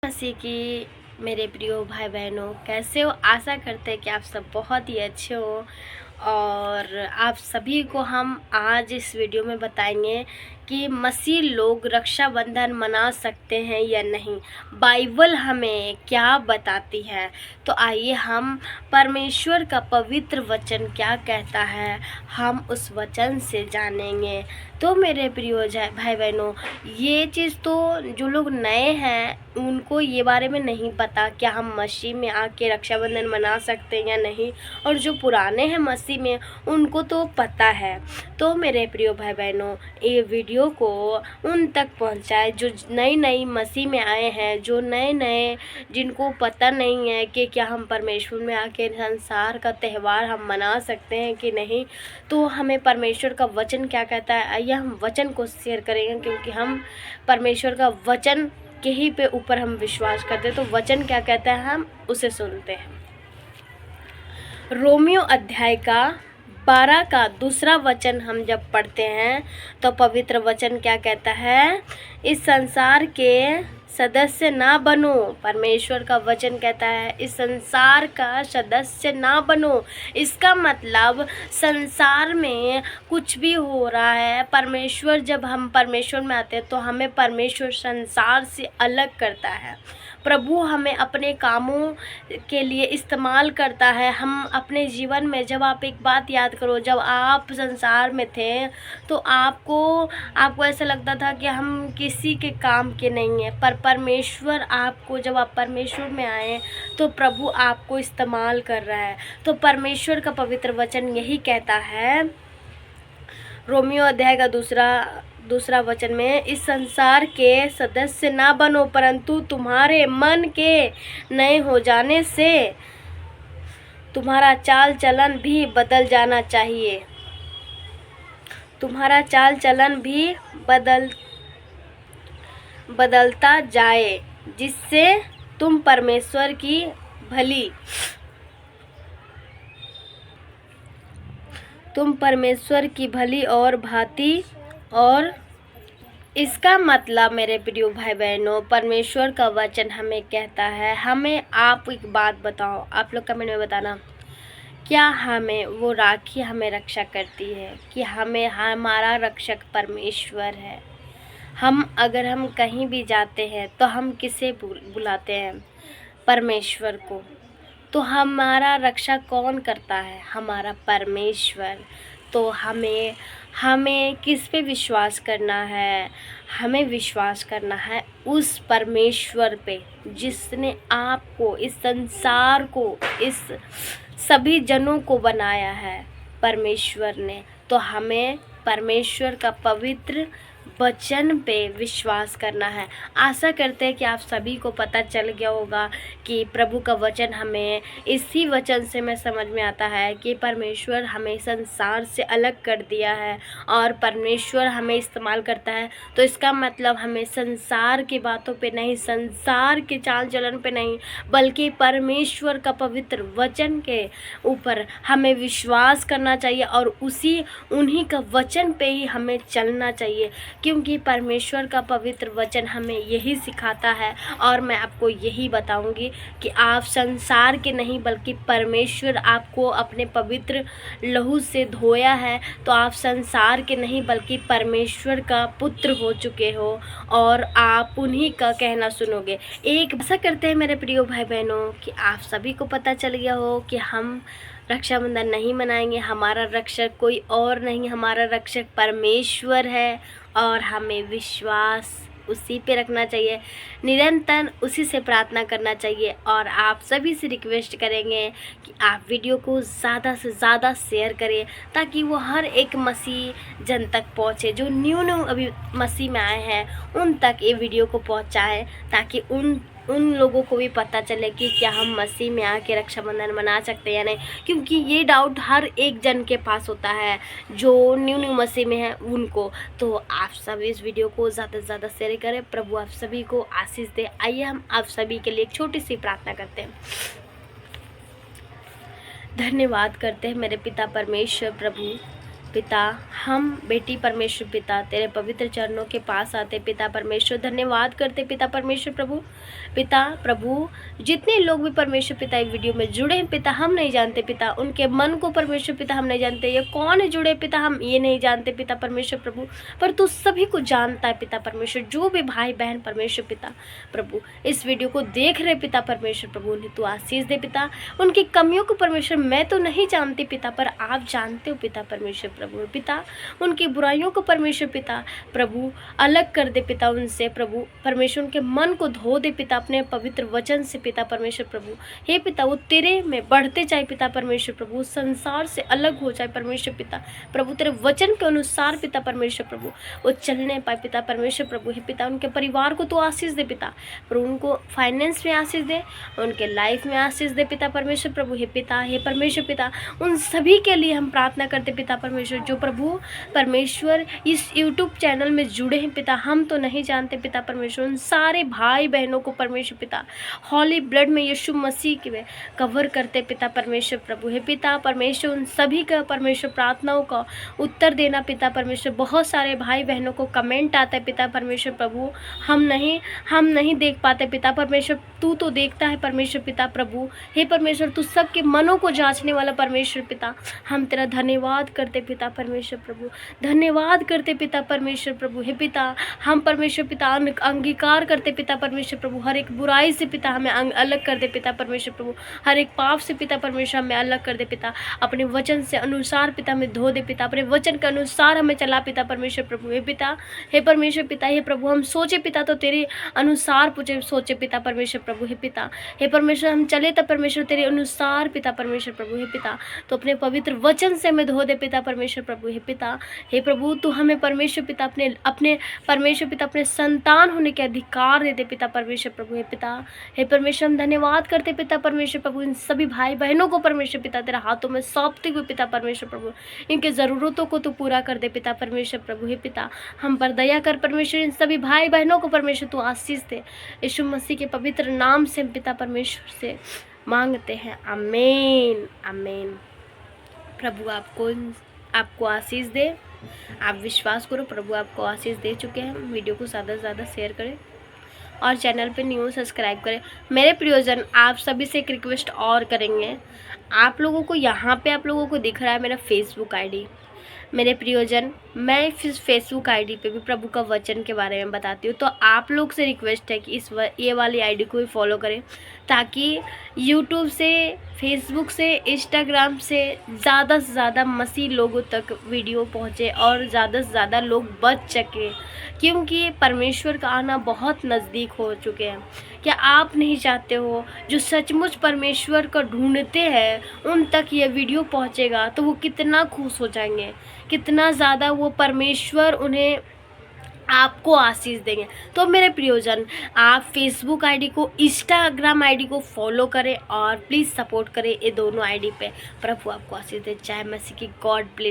मसीह की मेरे प्रिय भाई बहनों, कैसे हो? आशा करते हैं कि आप सब बहुत ही अच्छे हो। और आप सभी को हम आज इस वीडियो में बताएंगे कि मसीह लोग रक्षाबंधन मना सकते हैं या नहीं, बाइबल हमें क्या बताती है। तो आइए हम परमेश्वर का पवित्र वचन क्या कहता है, हम उस वचन से जानेंगे। तो मेरे प्रिय भाई बहनों, ये चीज़ तो जो लोग नए हैं उनको ये बारे में नहीं पता क्या हम मसीह में आके रक्षाबंधन मना सकते हैं या नहीं, और जो पुराने हैं मसीह में उनको तो पता है। तो मेरे प्रिय भाई बहनों, ये वीडियो को उन तक पहुंचाए जो नई मसीह में आए हैं, जो नए जिनको पता नहीं है कि क्या हम परमेश्वर में आके संसार का त्यौहार हम मना सकते हैं कि नहीं। तो हमें परमेश्वर का वचन क्या कहता है, आइए हम वचन को शेयर करेंगे, क्योंकि हम परमेश्वर का वचन के ही पे ऊपर हम विश्वास करते हैं। तो वचन क्या कहता है हम उसे सुनते हैं। रोमियो अध्याय का 12 का दूसरा वचन हम जब पढ़ते हैं तो पवित्र वचन क्या कहता है, इस संसार के सदस्य ना बनो। परमेश्वर का वचन कहता है इस संसार का सदस्य ना बनो। इसका मतलब संसार में कुछ भी हो रहा है, परमेश्वर जब हम परमेश्वर में आते हैं तो हमें परमेश्वर संसार से अलग करता है। प्रभु हमें अपने कामों के लिए इस्तेमाल करता है। हम अपने जीवन में, जब आप एक बात याद करो, जब आप संसार में थे तो आपको ऐसा लगता था कि हम किसी के काम के नहीं हैं, पर परमेश्वर आपको, जब आप परमेश्वर में आए तो प्रभु आपको इस्तेमाल कर रहा है। तो परमेश्वर का पवित्र वचन यही कहता है, रोमियो अध्याय का दूसरा वचन में, इस संसार के सदस्य ना बनो, परंतु तुम्हारे मन के नए हो जाने से तुम्हारा चाल चलन भी बदल जाना चाहिए। तुम्हारा चाल चलन भी बदलता जाए, जिससे तुम परमेश्वर की भली और भांति। और इसका मतलब मेरे प्रिय भाई बहनों, परमेश्वर का वचन हमें कहता है, आप एक बात बताओ, आप लोग कमेंट में बताना, क्या हमें वो राखी हमें रक्षा करती है कि हमारा रक्षक परमेश्वर है। अगर हम कहीं भी जाते हैं तो हम किसे बुलाते हैं? परमेश्वर को। तो हमारा रक्षा कौन करता है? हमारा परमेश्वर। तो हमें किस पे विश्वास करना है? हमें विश्वास करना है उस परमेश्वर पे जिसने आपको, इस संसार को, इस सभी जनों को बनाया है, परमेश्वर ने। तो हमें परमेश्वर का पवित्र वचन पे विश्वास करना है। आशा करते हैं कि आप सभी को पता चल गया होगा कि प्रभु का वचन हमें, इसी वचन से मैं समझ में आता है कि परमेश्वर हमें संसार से अलग कर दिया है और परमेश्वर हमें इस्तेमाल करता है। तो इसका मतलब हमें संसार की बातों पे नहीं, संसार के चाल चलन पे नहीं, बल्कि परमेश्वर का पवित्र वचन के ऊपर हमें विश्वास करना चाहिए और उन्हीं का वचन पे ही हमें चलना चाहिए, क्योंकि परमेश्वर का पवित्र वचन हमें यही सिखाता है। और मैं आपको यही बताऊंगी कि आप संसार के नहीं, बल्कि परमेश्वर आपको अपने पवित्र लहू से धोया है, तो आप संसार के नहीं बल्कि परमेश्वर का पुत्र हो चुके हो और आप उन्हीं का कहना सुनोगे। ऐसा करते हैं मेरे प्रिय भाई बहनों कि आप सभी को पता चल गया हो कि हम रक्षाबंधन नहीं मनाएंगे। हमारा रक्षक कोई और नहीं, हमारा रक्षक परमेश्वर है और हमें विश्वास उसी पे रखना चाहिए, निरंतर उसी से प्रार्थना करना चाहिए। और आप सभी से रिक्वेस्ट करेंगे कि आप वीडियो को ज़्यादा से ज़्यादा शेयर करें, ताकि वो हर एक मसीह जन तक पहुँचे, जो न्यू अभी मसीह में आए हैं उन तक ये वीडियो को पहुँचाए, ताकि उन लोगों को भी पता चले कि क्या हम मसीह में आके रक्षाबंधन मना सकते हैं या नहीं। क्योंकि ये डाउट हर एक जन के पास होता है जो न्यू मसीह में है उनको। तो आप सब इस वीडियो को ज़्यादा से ज़्यादा शेयर करें। प्रभु आप सभी को आशीष दे। आइए हम आप सभी के लिए एक छोटी सी प्रार्थना करते हैं। धन्यवाद करते हैं मेरे पिता परमेश्वर प्रभु, पिता, हम बेटी परमेश्वर पिता तेरे पवित्र चरणों के पास आते पिता परमेश्वर, धन्यवाद करते पिता परमेश्वर प्रभु। पिता प्रभु, जितने लोग भी परमेश्वर पिता एक वीडियो में जुड़े हैं पिता, हम नहीं जानते पिता उनके मन को परमेश्वर पिता, हम नहीं जानते ये कौन है जुड़े पिता, हम ये नहीं जानते पिता परमेश्वर प्रभु, पर तू सभी को जानता है पिता परमेश्वर। जो भी भाई बहन परमेश्वर पिता प्रभु इस वीडियो को देख रहे पिता परमेश्वर प्रभु, उन्हें तू आशीष दे पिता। उनकी कमियों को परमेश्वर मैं तो नहीं जानती पिता, पर आप जानते हो पिता परमेश्वर प्रभु। पिता उनकी बुराइयों को परमेश्वर पिता प्रभु अलग कर दे पिता उनसे प्रभु परमेश्वर, उनके मन को धो दे पिता अपने पवित्र वचन से पिता परमेश्वर प्रभु। हे पिता वो तेरे में बढ़ते जाए पिता परमेश्वर प्रभु, संसार से अलग हो जाए परमेश्वर पिता प्रभु, तेरे वचन के अनुसार पिता परमेश्वर प्रभु वो चलने पाए पिता परमेश्वर प्रभु। हे पिता उनके परिवार को तो आशीष दे पिता, पर उनको फाइनेंस में आशीष दे, उनके लाइफ में आशीष दे पिता परमेश्वर प्रभु। हे पिता, हे परमेश्वर पिता, उन सभी के लिए हम प्रार्थना करते पिता परमेश्वर जो प्रभु परमेश्वर इस यूट्यूब चैनल में जुड़े हैं पिता, हम तो नहीं जानते पिता परमेश्वर। उन सारे भाई बहनों को परमेश्वर पिता हॉली ब्लड में यीशु मसीह के कवर करते पिता परमेश्वर प्रभु। हे पिता परमेश्वर उन सभी का परमेश्वर प्रार्थनाओं का उत्तर देना पिता परमेश्वर। बहुत सारे भाई बहनों को कमेंट आता है पिता परमेश्वर प्रभु, हम नहीं देख पाते पिता परमेश्वर, तू तो देखता है परमेश्वर पिता प्रभु। हे परमेश्वर तू सबके मनों को जांचने वाला परमेश्वर पिता, हम तेरा धन्यवाद करते पिता परमेश्वर प्रभु, धन्यवाद करते पिता परमेश्वर प्रभु। हे पिता हम परमेश्वर पिता अंगीकार करते पिता परमेश्वर प्रभु, हर एक बुराई से पिता हमें अलग कर दे पिता परमेश्वर प्रभु, हर एक पाप से पिता परमेश्वर हमें अलग कर दे पिता, अपने वचन से अनुसार पिता हमें धो दे पिता, अपने वचन के अनुसार हमें चला पिता परमेश्वर प्रभु। हे पिता, हे परमेश्वर पिता, हे प्रभु हम सोचे पिता तो तेरे अनुसार सोचे पिता परमेश्वर प्रभु। हे पिता, हे परमेश्वर हम चले तब परमेश्वर तेरे अनुसार पिता परमेश्वर प्रभु। हे पिता तो अपने पवित्र वचन से हमें धो दे पिता परमेश्वर प्रभु। हे पिता, हे प्रभु तू हमें परमेश्वर पिता अपने परमेश्वर पिता अपने संतान होने के अधिकार दे दे पिता परमेश्वर प्रभु। हे पिता, हे परमेश्वर हम धन्यवाद करते पिता परमेश्वर प्रभु, इन सभी भाई बहनों को परमेश्वर पिता तेरा हाथों में सौंपते हुए पिता परमेश्वर प्रभु, इनके ज़रूरतों को तो पूरा कर दे पिता परमेश्वर प्रभु। हे पिता हम पर दया कर परमेश्वर, इन सभी भाई बहनों को परमेश्वर तू आशीष दे, यीशु मसीह के पवित्र नाम से हम पिता परमेश्वर से मांगते हैं, आमीन आमीन। प्रभु आपको आशीष दे, आप विश्वास करो प्रभु आपको आशीष दे चुके हैं। वीडियो को ज़्यादा से ज़्यादा शेयर करें और चैनल पे न्यू सब्सक्राइब करें। मेरे प्रियजन आप सभी से एक रिक्वेस्ट और करेंगे, आप लोगों को यहाँ पे आप लोगों को दिख रहा है मेरा फेसबुक आईडी। मेरे प्रियजन मैं फेसबुक आईडी पे भी प्रभु का वचन के बारे में बताती हूँ, तो आप लोग से रिक्वेस्ट है कि ये वाली आईडी को भी फॉलो करें, ताकि यूट्यूब से, फेसबुक से, इंस्टाग्राम से ज़्यादा मसीह लोगों तक वीडियो पहुँचे और ज़्यादा से ज़्यादा लोग बच सके, क्योंकि परमेश्वर का आना बहुत नज़दीक हो चुके हैं। क्या आप नहीं चाहते हो जो सचमुच परमेश्वर को ढूंढते हैं उन तक ये वीडियो पहुंचेगा तो वो कितना खुश हो जाएंगे, कितना ज़्यादा वो परमेश्वर उन्हें आपको आशीष देंगे। तो मेरे प्रियजन आप फेसबुक आईडी को, इंस्टाग्राम आईडी को फॉलो करें और प्लीज़ सपोर्ट करें ये दोनों आईडी पे। प्रभु आपको आशीष दे। जय मसीह की। God bless.